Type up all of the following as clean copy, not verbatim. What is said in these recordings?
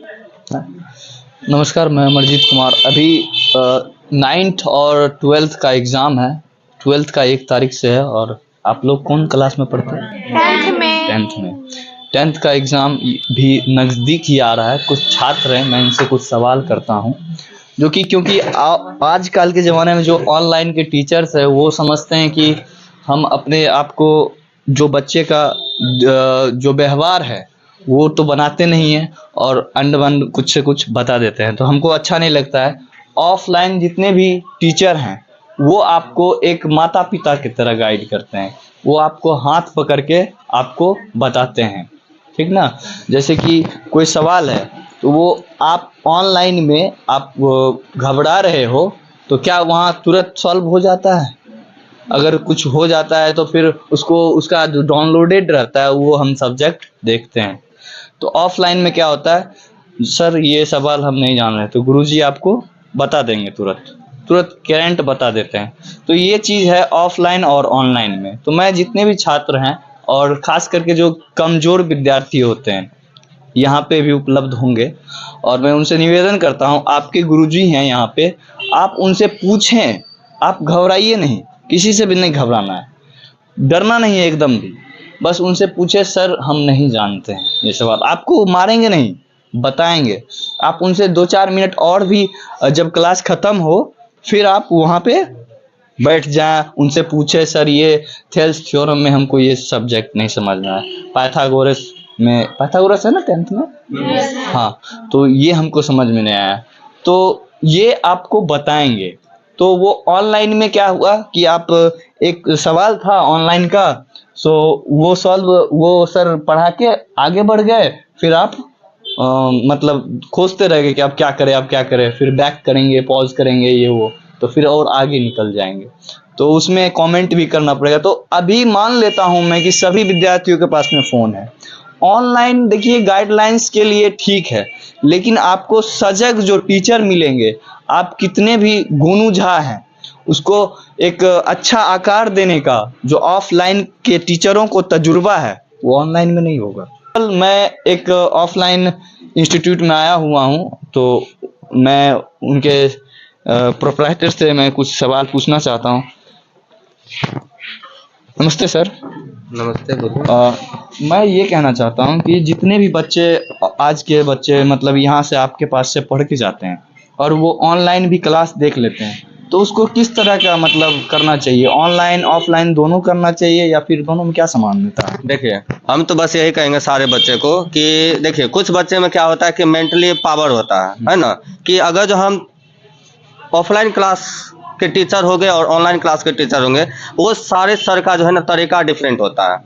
नमस्कार, मैं अमरजीत कुमार। अभी 9th और 12th का एग्ज़ाम है। 12th का 1 तारीख से है। और आप लोग कौन क्लास में पढ़ते हैं? 10th में। 10th का एग्ज़ाम भी नज़दीक ही आ रहा है। कुछ छात्र हैं, मैं इनसे कुछ सवाल करता हूँ, जो कि क्योंकि आजकल के ज़माने में जो ऑनलाइन के टीचर्स हैं वो समझते हैं कि हम अपने आप को, जो बच्चे का जो व्यवहार है वो तो बनाते नहीं हैं और अंड-बंड कुछ से कुछ बता देते हैं, तो हमको अच्छा नहीं लगता है। ऑफलाइन जितने भी टीचर हैं वो आपको एक माता-पिता की तरह गाइड करते हैं। वो आपको हाथ पकड़ के आपको बताते हैं, ठीक ना? जैसे कि कोई सवाल है तो वो आप ऑनलाइन में आप घबरा रहे हो तो क्या वहाँ तुरंत सॉल्व हो जाता है? अगर कुछ हो जाता है तो फिर उसको उसका जो डाउनलोडेड रहता है वो हम सब्जेक्ट देखते हैं। तो ऑफलाइन में क्या होता है, सर ये सवाल हम नहीं जान रहे, तो गुरुजी आपको बता देंगे, तुरंत करंट बता देते हैं। तो ये चीज़ है ऑफलाइन और ऑनलाइन में। तो मैं जितने भी छात्र हैं और ख़ास करके जो कमज़ोर विद्यार्थी होते हैं यहाँ पे भी उपलब्ध होंगे, और मैं उनसे निवेदन करता हूँ, आपके गुरुजी हैं यहाँ पे, आप उनसे पूछें, आप घबराइए नहीं, किसी से भी नहीं घबराना है, डरना नहीं है एकदम भी। बस उनसे पूछे, सर हम नहीं जानते हैं ये सवाल। आपको मारेंगे नहीं, बताएंगे। आप उनसे 2-4 मिनट और भी, जब क्लास ख़त्म हो फिर आप वहाँ पे बैठ जाएं, उनसे पूछे, सर ये थेल्स थ्योरम में हमको ये सब्जेक्ट नहीं समझ में आया, पाइथागोरस है ना 10th में? हाँ, तो ये हमको समझ में नहीं आया, तो ये आपको बताएंगे। तो वो ऑनलाइन में क्या हुआ कि आप, एक सवाल था ऑनलाइन का, सो वो सर पढ़ा के आगे बढ़ गए, फिर आप मतलब खोजते रह गए कि अब क्या करें, फिर बैक करेंगे, पॉज करेंगे, ये वो, तो फिर और आगे निकल जाएंगे। तो उसमें कमेंट भी करना पड़ेगा। तो अभी मान लेता हूं मैं कि सभी विद्यार्थियों के पास में फ़ोन है। ऑनलाइन देखिए गाइडलाइंस के लिए ठीक है, लेकिन आपको सजग जो टीचर मिलेंगे, आप कितने भी गोनू झा हैं, उसको एक अच्छा आकार देने का जो ऑफलाइन के टीचरों को तजुर्बा है वो ऑनलाइन में नहीं होगा। कल मैं एक ऑफलाइन इंस्टीट्यूट में आया हुआ हूँ, तो मैं उनके प्रोप्राइटर से मैं कुछ सवाल पूछना चाहता हूँ। नमस्ते सर। नमस्ते, बोलिए। मैं ये कहना चाहता हूँ कि जितने भी बच्चे, आज के बच्चे मतलब यहाँ से आपके पास से पढ़ के जाते हैं और वो ऑनलाइन भी क्लास देख लेते हैं, तो उसको किस तरह का मतलब करना चाहिए? ऑनलाइन ऑफलाइन दोनों करना चाहिए या फिर दोनों में क्या समानता है? देखिए, हम तो बस यही कहेंगे सारे बच्चे को कि देखिए, कुछ बच्चे में क्या होता है कि मेंटली पावर होता है ना, कि अगर जो हम ऑफलाइन क्लास के टीचर हो गए और ऑनलाइन क्लास के टीचर होंगे, वो सारे सर का जो है ना तरीका डिफरेंट होता है।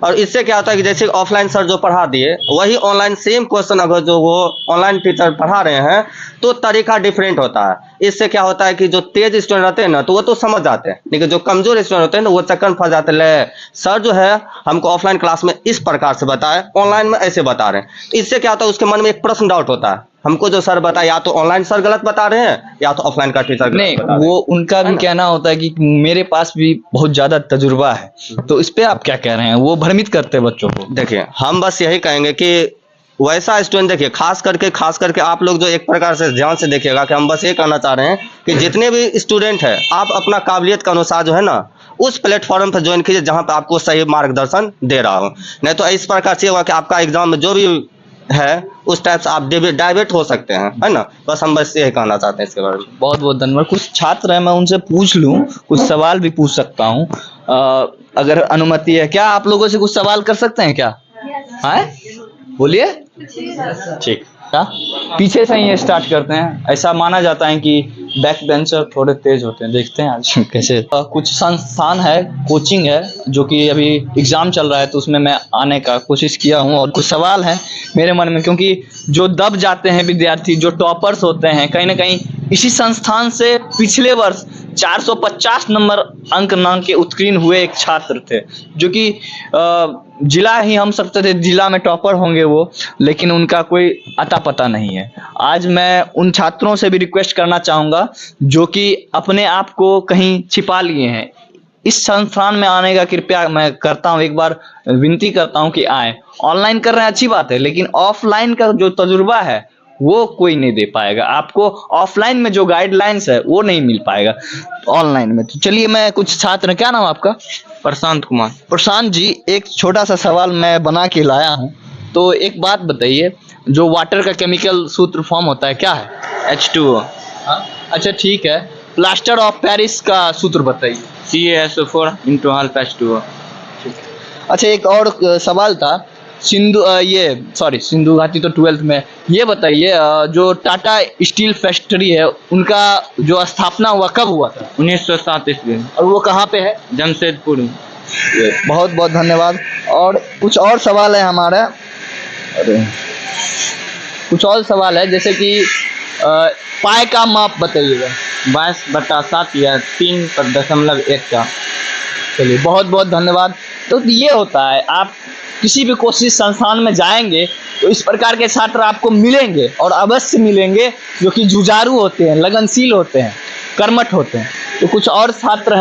और इससे क्या होता है कि जैसे ऑफलाइन सर जो पढ़ा दिए वही ऑनलाइन सेम क्वेश्चन अगर जो वो ऑनलाइन टीचर पढ़ा रहे हैं तो तरीका डिफरेंट होता है। इससे क्या होता है कि जो तेज स्टूडेंट रहते हैं ना तो वो तो समझ जाते हैं, लेकिन जो कमजोर स्टूडेंट होते हैं ना वो चक्कर में फंस जाते हैं, ले सर जो है हमको ऑफलाइन क्लास में इस प्रकार से बताए, ऑनलाइन में ऐसे बता रहे हैं। तो इससे क्या होता है, उसके मन में एक प्रश्न डाउट होता है, हमको जो सर बताया या तो ऑनलाइन सर गलत बता रहे हैं या तो ऑफलाइन का टीचर गलत नहीं, बता रहे हैं। वो उनका भी कहना होता है कि मेरे पास भी बहुत ज्यादा तजुर्बा है, तो इस पे आप क्या कह रहे हैं? वो भ्रमित करते हैं बच्चों को। देखिए, हम बस यही कहेंगे कि वैसा स्टूडेंट, देखिए खास करके आप लोग जो एक प्रकार से ध्यान से देखिएगा कि हम बस ये कहना चाह रहे हैं कि जितने भी स्टूडेंट हैं आप अपना काबिलियत के अनुसार जो है ना उस प्लेटफॉर्म पर ज्वाइन कीजिए जहां पर आपको सही मार्गदर्शन दे रहा हो। नहीं तो इस प्रकार से होगा कि आपका एग्जाम में जो भी है उस टाइप से आप डाइवर्ट हो सकते हैं, है ना। बस हम बस यही कहना चाहते हैं इसके बारे में। बहुत बहुत धन्यवाद। कुछ छात्र हैं, मैं उनसे पूछ लूं, कुछ सवाल भी पूछ सकता हूं, अगर अनुमति है? क्या आप लोगों से कुछ सवाल कर सकते हैं क्या? हाँ, बोलिए। ठीक, पीछे से ही स्टार्ट करते हैं। ऐसा माना जाता है कि बैक बेंचर थोड़े तेज होते हैं, देखते हैं आज कैसे। कुछ संस्थान है, कोचिंग है, जो कि अभी एग्जाम चल रहा है, तो उसमें मैं आने का कोशिश किया हूँ और कुछ सवाल हैं मेरे मन में, क्योंकि जो दब जाते हैं विद्यार्थी, जो टॉपर्स होते हैं, कहीं ना कहीं इसी संस्थान से पिछले वर्ष 450 नंबर अंक नाम के उत्तीर्ण हुए एक छात्र थे, जो कि जिला ही हम सकते थे, जिला में टॉपर होंगे वो, लेकिन उनका कोई अता पता नहीं है। आज मैं उन छात्रों से भी रिक्वेस्ट करना चाहूँगा जो कि अपने आप को कहीं छिपा लिए हैं, इस संस्थान में आने का कृपया मैं करता हूँ, एक बार विनती करता हूँ कि आए। ऑनलाइन कर रहे हैं अच्छी बात है, लेकिन ऑफलाइन का जो तजुर्बा है वो कोई नहीं दे पाएगा आपको। ऑफलाइन में जो गाइडलाइंस है वो नहीं मिल पाएगा ऑनलाइन में। तो चलिए, मैं कुछ छात्र, क्या नाम आपका? प्रशांत कुमार। प्रशांत जी, एक छोटा सा सवाल मैं बना के लाया हूँ। तो एक बात बताइए, जो वाटर का केमिकल सूत्र फॉर्म होता है क्या है? H2O। अच्छा ठीक है, प्लास्टर ऑफ पेरिस का सूत्र बताइए। CaSO4 into half H2O। अच्छा, एक और सवाल था, सिंधु घाटी तो 12th में। ये बताइए, जो टाटा स्टील फैक्ट्री है उनका जो स्थापना हुआ कब हुआ था? 1907 ईस्वी। और वो कहाँ पे है? जमशेदपुर। बहुत बहुत धन्यवाद। और कुछ और सवाल है हमारा, कुछ और सवाल है, जैसे कि पाई का माप बताइएगा। 22/7 या 3.1 का। चलिए, बहुत बहुत धन्यवाद। तो ये होता है, आप किसी भी कोचिंग संस्थान में जाएंगे तो इस प्रकार के छात्र आपको मिलेंगे, और अवश्य मिलेंगे, जो कि जुझारू होते हैं, लगनशील होते हैं, कर्मठ होते हैं। तो कुछ और छात्र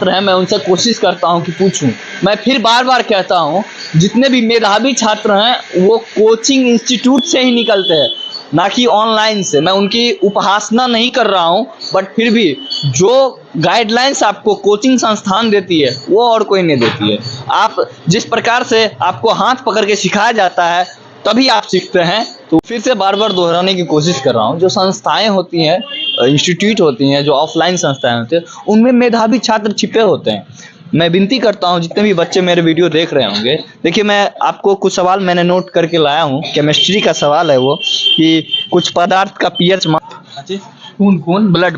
हैं, मैं उनसे कोशिश करता हूं कि पूछूं। मैं फिर बार बार कहता हूं, जितने भी मेधावी छात्र हैं वो कोचिंग इंस्टीट्यूट से ही निकलते हैं, ना कि ऑनलाइन से। मैं उनकी उपासना नहीं कर रहा हूं, बट फिर भी जो गाइडलाइंस आपको कोचिंग संस्थान देती है वो और कोई नहीं देती है। आप जिस प्रकार से आपको हाथ पकड़ के सिखाया जाता है तभी आप सीखते हैं। तो फिर से बार बार दोहराने की कोशिश कर रहा हूँ, जो संस्थाएं होती हैं, इंस्टीट्यूट होती हैं, जो ऑफलाइन संस्थाएं होती हैं, उनमें मेधावी छात्र छिपे होते हैं। मैं विनती करता हूं, जितने भी बच्चे मेरे वीडियो देख रहे होंगे, देखिए, मैं आपको कुछ सवाल मैंने नोट करके लाया हूं। केमिस्ट्री का सवाल है वो, कि कुछ पदार्थ का पीएच खून ब्लड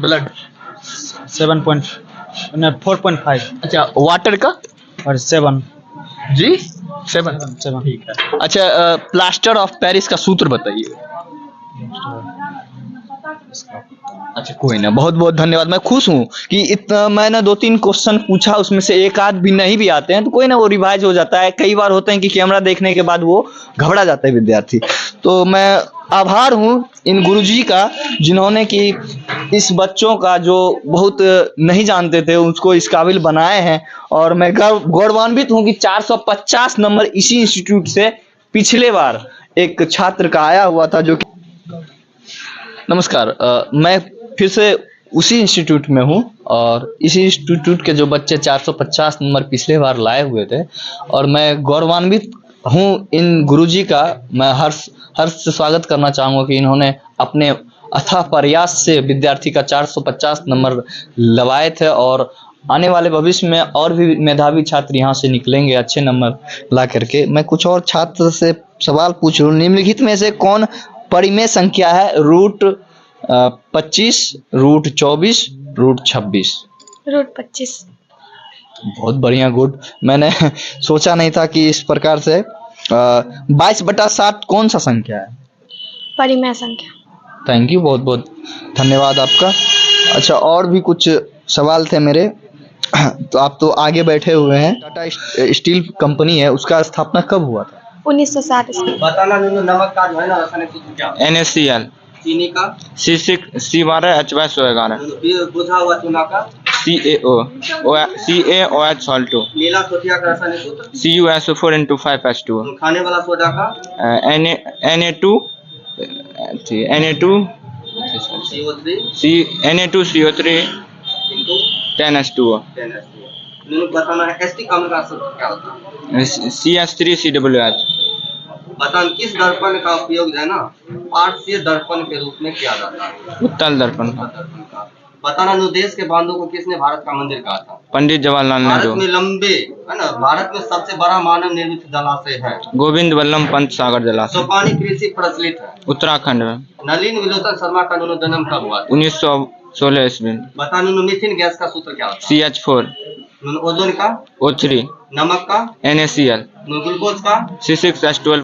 4.5। अच्छा, वाटर का? और 7 जी 7 ठीक है। अच्छा, प्लास्टर ऑफ पेरिस का सूत्र बताइए। अच्छा, कोई ना, बहुत बहुत धन्यवाद। मैं खुश हूँ कि इतना मैंने 2-3 क्वेश्चन पूछा, उसमें से एक आध भी नहीं भी आते हैं तो कोई ना, वो रिवाइज हो जाता है। कई बार होते हैं कि कैमरा देखने के बाद वो घबरा जाता है विद्यार्थी। तो मैं आभार हूँ इन गुरुजी का, जिन्होंने कि इस बच्चों का जो बहुत नहीं जानते थे उसको इस काबिल बनाए हैं। और मैं गौरवान्वित हूँ कि 450 नंबर इसी इंस्टीट्यूट से पिछले बार एक छात्र का आया हुआ था, जो कि नमस्कार, मैं फिर से उसी इंस्टीट्यूट में हूँ, और इसी इंस्टीट्यूट के जो बच्चे 450 नंबर पिछले बार लाए हुए थे, और मैं गौरवान्वित हूँ इन गुरुजी का। मैं हर्ष से स्वागत करना चाहूँगा कि इन्होंने अपने अथाह प्रयास से विद्यार्थी का 450 नंबर लवाए थे, और आने वाले भविष्य में और भी मेधावी छात्र यहाँ से निकलेंगे अच्छे नंबर ला करके। मैं कुछ और छात्र से सवाल पूछ लूँ। निम्नलिखित में से कौन परिमेय संख्या है? Root 25, root 24, root 26? रूट 25। बहुत बढ़िया, गुड। मैंने सोचा नहीं था कि इस प्रकार से 22/7 कौन सा संख्या है? परिमेय संख्या। थैंक यू, बहुत बहुत धन्यवाद आपका। अच्छा, और भी कुछ सवाल थे मेरे। तो आप तो आगे बैठे हुए हैं। टाटा स्टील कंपनी है, उसका स्थापना कब हुआ था? 1907 ईस्वी। बताना नमक का जो है ना, रासायनिक सूत्र क्या है? NaCl। चीनी का? C12H12SO11। बुझा हुआ चूना का? CaOH salt. नीला सोडिया का रासायनिक सूत्र? CuSO4 into 5H2O। खाने वाला सोडा का? Na2CO3 10H2O। बताना है एसिटिक अम्ल का सूत्र क्या होता है? CH3COOH। बताना किस दर्पण का उपयोग जो है ना, पार्श्वीय दर्पण के रूप में किया जाता है? उत्तल दर्पण का। बताना देश के बांधों को किसने भारत का मंदिर कहा था? पंडित जवाहरलाल नेहरू। भारत में लंबे है ना, भारत में सबसे बड़ा मानव निर्मित जलाशय है? गोविंद वल्लभ पंत सागर जलाशय। सोपानी कृषि प्रचलित है? उत्तराखंड में। नलिन विलोचन शर्मा का जन्म कब हुआ? 1916 ईस्वी। बताना मीथेन गैस का सूत्र क्या होता है? CH4। ओजोन का? O3। नमक का? NaCl। ग्लूकोज का? C6H12।